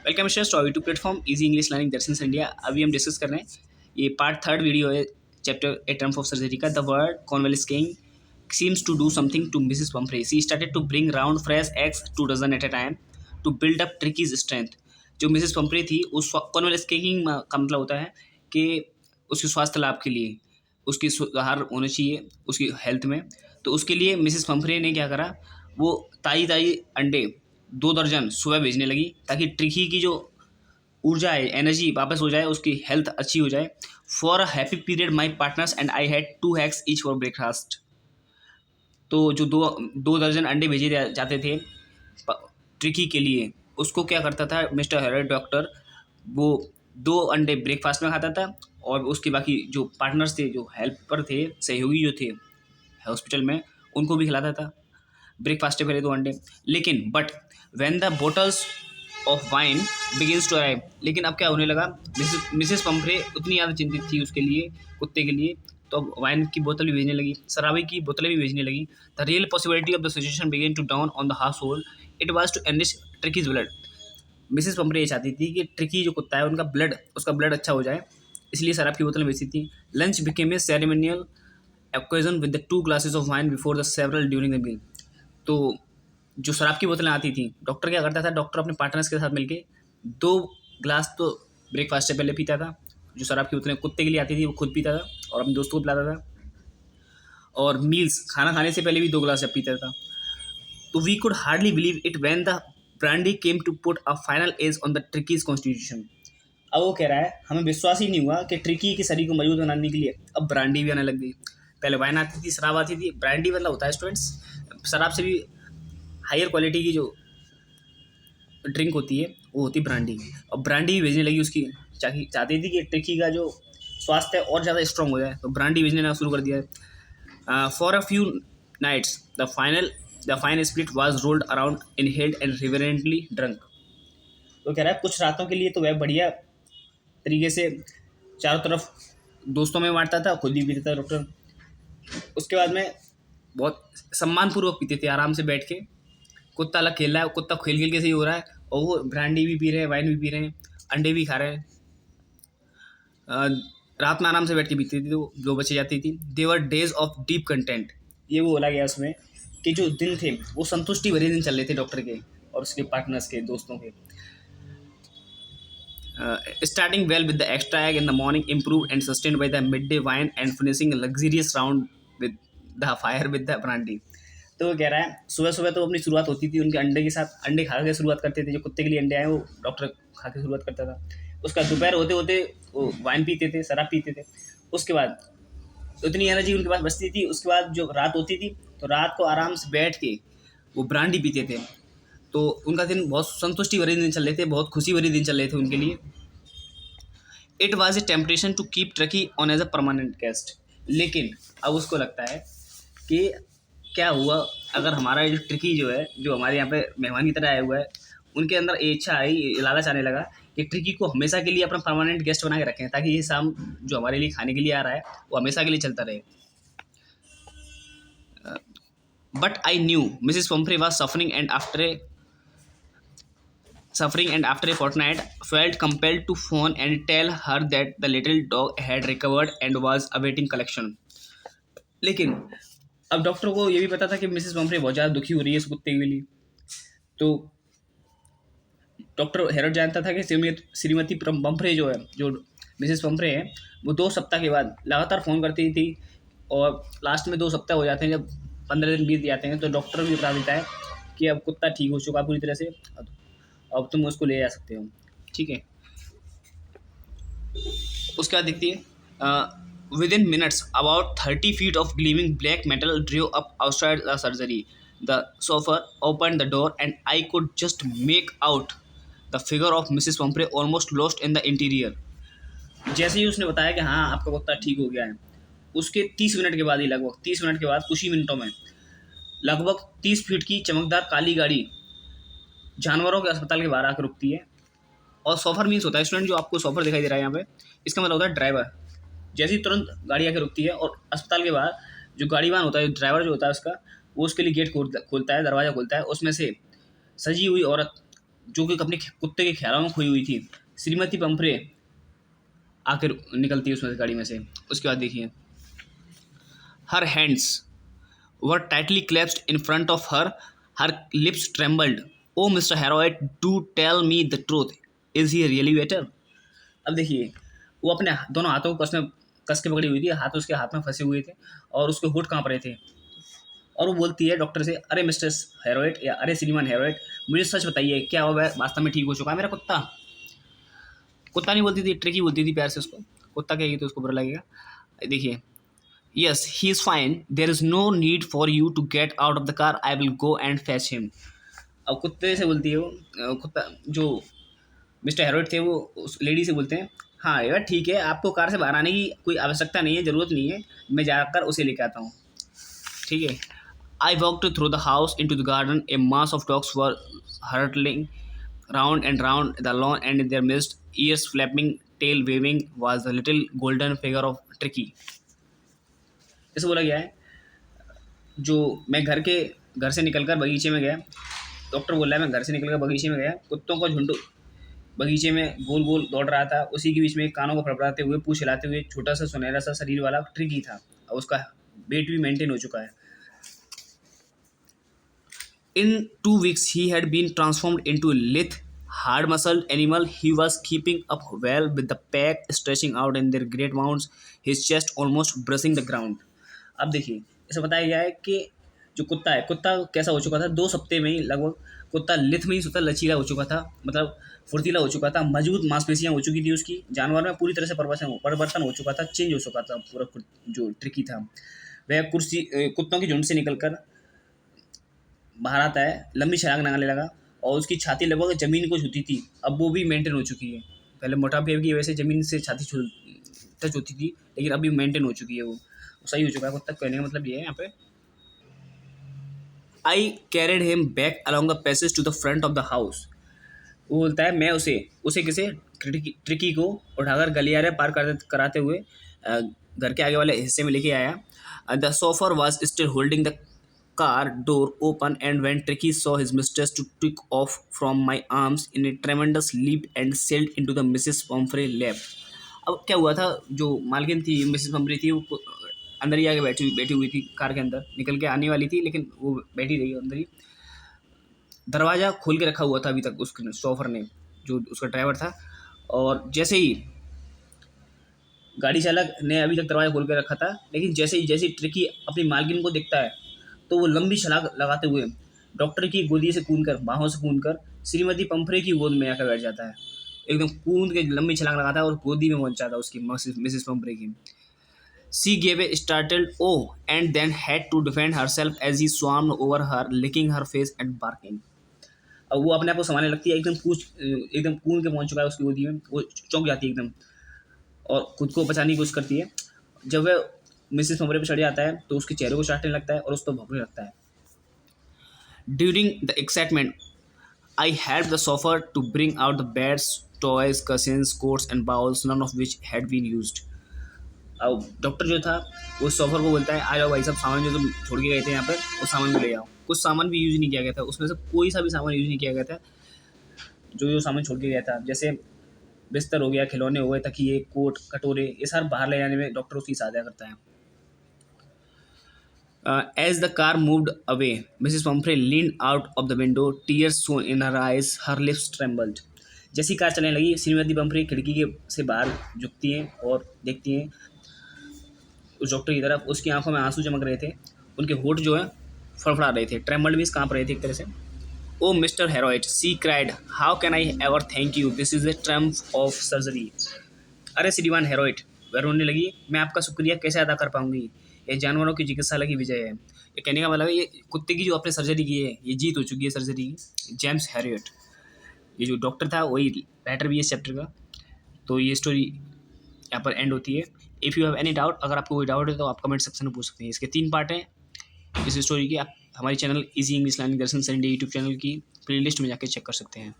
Welcome students to YouTube platform easy English learning Darshan India. अभी हम discuss कर रहे हैं, ये पार्ट थर्ड वीडियो है chapter a terms of surgery का। The word Cornwallis king seems to do something to Mrs. Pumphrey. She started to bring round fresh eggs 2 dozen at a time to build up Tricky's strength. जो Mrs पंपरी थी उस Cornwallis king का मतलब होता है कि उसके स्वास्थ्य लाभ के लिए उसकी सुधार होना चाहिए उसकी हेल्थ में। तो उसके लिए मिसेस पंपरी ने क्या करा, वो ताज़ी ताज़ी अंडे 2 दर्जन सुबह भेजने लगी ताकि ट्रिकी की जो ऊर्जा है, एनर्जी वापस हो जाए, उसकी हेल्थ अच्छी हो जाए। For a happy period my partners and I had 2 eggs each for breakfast. तो जो दो दर्जन अंडे भेजे जाते थे ट्रिकी के लिए, उसको क्या करता था मिस्टर हेरल्ड डॉक्टर, वो 2 अंडे ब्रेकफास्ट में खाता था और उसके बाकी जो पार्टनर्स थे, जो हेल्पर थे, सहयोगी जो थे हॉस्पिटल में, उनको भी खिलाता था ब्रेकफास्ट से पहले 2 अंडे। लेकिन but when the bottles of wine begins to arrive, लेकिन अब क्या होने लगा, मिसेस पंपरे उतनी ज़्यादा चिंतित थी उसके लिए, कुत्ते के लिए, तो अब वाइन की बोतल भी भेजने लगी, शराबी की बोतलें भी भेजने लगी। The real possibility of the situation began to dawn on the household. It was to enrich Tricky's blood. Mrs Pumphrey ये चाहती थी कि ट्रिकी जो कुत्ता है उसका ब्लड अच्छा हो जाए, इसलिए शराब की बोतलें भेजती थी। Lunch became a ceremonial occasion with the 2 glasses of wine before the several during the meal। तो जो शराब की बोतलें आती थी, डॉक्टर क्या करता था, डॉक्टर अपने पार्टनर्स के साथ मिलके 2 ग्लास तो ब्रेकफास्ट से पहले पीता था। जो शराब की बोतलें कुत्ते के लिए आती थी वो खुद पीता था और अपने दोस्तों को पिलाता था, और मील्स खाना खाने से पहले भी 2 ग्लास जब पीता था। तो we could hardly believe it when the brandy came to put a final edge on the Tricki's constitution. अब वो कह रहा है, हमें विश्वास ही नहीं हुआ कि ट्रिकी के शरीर को मजबूत बनाने के लिए अब ब्रांडी भी आने लग गई। पहले वाइन आती थी, शराब आती थी, ब्रांडी मतलब होता है स्टूडेंट्स शराब से भी हायर क्वालिटी की जो ड्रिंक होती है वो होती है ब्रांडी। और ब्रांडी भी भेजने लगी उसकी, चाहती थी कि ट्रिकी का जो स्वास्थ्य और ज़्यादा स्ट्रॉन्ग हो जाए, तो ब्रांडी भेजने शुरू कर दिया। For a few nights the fine split was rolled around inhaled and reverently drunk. तो कह रहा है कुछ रातों के लिए तो वह बढ़िया तरीके से चारों तरफ दोस्तों में बांटता था, खुद भी पीता था डॉक्टर। उसके बाद में बहुत सम्मानपूर्वक पीते थे, आराम से बैठ के। कुत्ता अलग खेल रहा है, कुत्ता खेल खेल के सही हो रहा है, और वो ब्रांडी भी पी रहे हैं, वाइन भी पी रहे हैं, अंडे भी खा रहे हैं। रात में आराम से बैठ के पीती थी, तो जो बचे जाती थी। देवर डेज ऑफ डीप कंटेंट। ये वो बोला गया उसमें कि जो दिन थे वो संतुष्टि भरे दिन चल रहे थे डॉक्टर के और उसके पार्टनर्स के, दोस्तों के। Starting well with the extra egg in the morning, improved and sustained by the midday wine, and finishing a luxurious round with the fire with the brandy। तो वो कह रहा है सुबह सुबह तो अपनी शुरुआत होती थी उनके अंडे के साथ, अंडे खा के शुरुआत करते थे। जो कुत्ते के लिए अंडे आए वो डॉक्टर खा के शुरुआत करता था। उसका दोपहर होते होते वो वाइन पीते थे, शराब पीते थे। उसके बाद उतनी एनर्जी उनके पास बचती थी। उसके बाद जो रात होती थी तो रात को आराम से बैठ के वो ब्रांडी पीते थे। तो उनका दिन बहुत संतुष्टि भरे दिन चल रहे थे, बहुत खुशी भरे दिन चल रहे थे उनके लिए। It was a temptation to keep Tricky on as a permanent guest. लेकिन अब उसको लगता है कि क्या हुआ अगर हमारा जो ट्रिकी जो है, जो हमारे यहाँ पे मेहमान की तरह आया हुआ है, उनके अंदर ये इच्छा आई, ये लालच आने लगा कि ट्रिकी को हमेशा के लिए अपना परमानेंट गेस्ट बना के रखें, ताकि ये शाम जो हमारे लिए खाने के लिए आ रहा है वो हमेशा के लिए चलता रहे। But I knew Mrs Pumphrey was suffering and after a fortnight felt compelled to phone and tell her that the little dog had recovered and was awaiting collection। लेकिन अब डॉक्टर को ये भी पता था कि मिसेस पंपरे बहुत ज़्यादा दुखी हो रही है इस कुत्ते के लिए। तो डॉक्टर हेरल्ड जानता था कि श्रीमती पंपरे जो है, जो मिसेस पंपरे है, वो 2 सप्ताह के बाद लगातार फ़ोन करती थी, और लास्ट में 2 सप्ताह हो जाते हैं, जब 15 दिन बीत जाते हैं, तो डॉक्टर भी बता देता है कि अब कुत्ता ठीक हो चुका पूरी तरह से, अब तुम उसको ले जा सकते हो, ठीक है। उसके बाद देखती है within minutes about 30 feet of gleaming black metal drew up outside the surgery. The chauffeur open the door and I could just make out the figure of Mrs Pumphrey almost lost in the interior. जैसे ही उसने बताया कि हाँ आपका कुत्ता ठीक हो गया है, उसके 30 मिनट के बाद ही, लगभग 30 मिनट के बाद, कुछ ही मिनटों में, लगभग 30 फीट की चमकदार काली गाड़ी जानवरों के अस्पताल के बाहर आकर रुकती है। और सॉफर मीन्स होता है स्टूडेंट, जो आपको सॉफर दिखाई दे रहा है यहाँ पे, इसका मतलब होता है ड्राइवर। जैसे ही तुरंत गाड़ी आकर रुकती है और अस्पताल के बाहर जो गाड़ीवान होता है, ड्राइवर जो होता है उसका, वो उसके लिए गेट खोलता है, दरवाज़ा खोलता है। उसमें से सजी हुई औरत जो कि अपने कुत्ते के ख्यालों में खोई हुई थी। श्रीमती पंफरे आकर निकलती है उसमें से, गाड़ी में से। उसके बाद देखिए, her hands were tightly clasped in front of her lips trembled. Oh Mister Harold, do tell me the truth, is he really better. अब देखिए, वो अपने दोनों हाथों को कस के पकड़ी हुई थी, हाथ उसके हाथ में फंसे हुए थे और उसके होंठ कांप रहे थे। और वो बोलती है डॉक्टर से, अरे मिस्टर हैरोल्ड, या अरे श्रीमान हैरोल्ड, मुझे सच बताइए, क्या हुआ है, वास्तव में ठीक हो चुका है मेरा कुत्ता? कुत्ता नहीं बोलती थी, ट्रिकी बोलती थी प्यार से उसको। कुत्ता कहेगी तो उसको बुरा लगेगा। देखिए, yes he is fine, there is no need for you to get out of the car, I will go and fetch him. अब कुत्ते से बोलती है वो, कुत्ता जो मिस्टर हैरोल्ड थे वो उस लेडी से बोलते हैं, हाँ यार ठीक है, आपको कार से बाहर आने की कोई आवश्यकता नहीं है, ज़रूरत नहीं है, मैं जाकर उसे लेकर आता हूँ। ठीक है। I walked through the house into the garden. A mass of dogs were hurtling round and round the lawn, and in their midst, ears flapping, tail waving, was the little golden figure of Tricky. जैसे बोला गया है, जो मैं घर से निकलकर बगीचे में गया। डॉक्टर बोल रहा है, मैं घर से निकलकर बगीचे में गया, कुत्तों का झुंड बगीचे में गोल गोल दौड़ रहा था। उसी के बीच में कानों को फड़फड़ाते हुए, पूंछ हिलाते हुए, छोटा सा सुनहरा सा शरीर वाला ट्रिकी था, और उसका वेट भी मेंटेन हो चुका है। In 2 weeks, he had been transformed into a lithe, hard-muscled animal. He was keeping up well with the pack stretching out in their great mounds, his chest almost brushing the ground. अब देखिए, इसे बताया गया है कि जो कुत्ता है, कुत्ता कैसा हो चुका था 2 हफ्ते में ही लगभग, कुत्ता लिथ में ही होता लचीला हो चुका था, मतलब फुर्तीला हो चुका था, मजबूत मांसपेशियाँ हो चुकी थी उसकी, जानवर में पूरी तरह से परिवर्तन हो चुका था, चेंज हो चुका था पूरा। जो ट्रिकी था वह कुत्तों की झुंड से निकलकर बाहर आता है, लंबी छलांग लगाने लगा, और उसकी छाती लगभग ज़मीन को छूती थी, अब वो भी मेंटेन हो चुकी है। पहले मोटापे की वजह से ज़मीन से छाती टच होती थी, लेकिन अभी मेंटेन हो चुकी है, वो सही हो चुका है कुत्ता। कहने का मतलब ये है यहाँ पे। I carried him back along the passage to the front of the house. वो बोलता है, मैं उसे किसे ट्रिकी को उठाकर गलियारे पार कराते हुए घर के आगे वाले हिस्से में लेके आया। The so far was still holding the car door open, and when Tricky saw his mistress to took off from my arms in a tremendous leap and sailed into the Mrs. Pomfrey lap. अब क्या हुआ था, जो मालकिन थी Mrs पंफरे थी, वो अंदर ही आके बैठी हुई थी कार के अंदर, निकल के आने वाली थी, लेकिन वो बैठी रही अंदर ही। दरवाज़ा खोल के रखा हुआ था अभी तक उसके शोफर ने, जो उसका ड्राइवर था, और जैसे ही गाड़ी चालक ने अभी तक दरवाज़ा खोल के रखा था, लेकिन जैसे ही ट्रिकी अपनी मालकिन को देखता है, तो वो लंबी छलांग लगाते हुए डॉक्टर की गोदी से कूदकर, बाहों से कूदकर श्रीमती पंफरे की गोद में आकर बैठ जाता है। एकदम कूद के लंबी छलांग लगाता है और गोदी में पहुंच जाता है उसकी मिसेस पंफरे की। She gave a startled oh and then had to defend herself as he swarmed over her, licking her face and barking. अब वो अपने आप को संभालने लगती है, एकदम कूद के पहुंच चुका है उसकी गोदी में, वो चौंक जाती है एकदम और खुद को बचाने की कोशिश करती है। जब वह मिसेस पंफरे पर चढ़ जाता है तो उसके चेहरे को चाटने लगता है और उस पर भौंकने लगता है। During the excitement I help the chauffeur to bring out the beds, toys, cushions, coats and bowls, none of which had been used. अब डॉक्टर जो था वो सोफर को बोलता है, आ जाओ भाई सब सामान जो तुम छोड़ के गए थे यहाँ पर, वो सामान को ले आओ। कुछ सामान भी यूज़ नहीं किया गया था, उसमें से कोई सा भी सामान यूज़ नहीं किया गया था जो सामान छोड़ के गया था। जैसे बिस्तर हो गया, खिलौने हो गए, तकिए, कोट, कटोरे, ये सारे बाहर ले जाने में डॉक्टर उसकी सहायता करता है। As the car moved away, Mrs. Pumphrey leaned out of the window, tears shone in her eyes, her lips trembled. जैसी कार चलने लगी, श्रीमती पंफरे खिड़की के से बाहर झुकती हैं और देखती हैं उस डॉक्टर की तरफ। उसकी आंखों में आंसू चमक रहे थे, उनके होंठ जो है फड़फड़ा रहे थे, ट्रेम्बल्ड मीन्स कांप रहे थे एक तरह से। Oh Mister Harold, she cried, how can I ever thank you, this is the triumph of surgery. अरे श्रीमान हैरोल्ड, वह रोने लगी, मैं आपका शुक्रिया कैसे अदा कर पाऊंगी, ये जानवरों की चिकित्सालय की विजय है। ये कहने का मतलब है, ये कुत्ते की जो आपने सर्जरी की है, ये जीत हो चुकी है सर्जरी की। जेम्स हैरियट, ये जो डॉक्टर था वही राइटर भी है इस चैप्टर का। तो ये स्टोरी यहाँ पर एंड होती है। If you have any doubt, अगर आपको कोई डाउट है तो आप कमेंट सेक्शन में पूछ सकते हैं। इसके 3 पार्ट हैं इस स्टोरी के। आप हमारे चैनल इजी इंग्लिश लर्निंग दर्शन संडे यूट्यूब चैनल की प्लेलिस्ट में जाके चेक कर सकते हैं।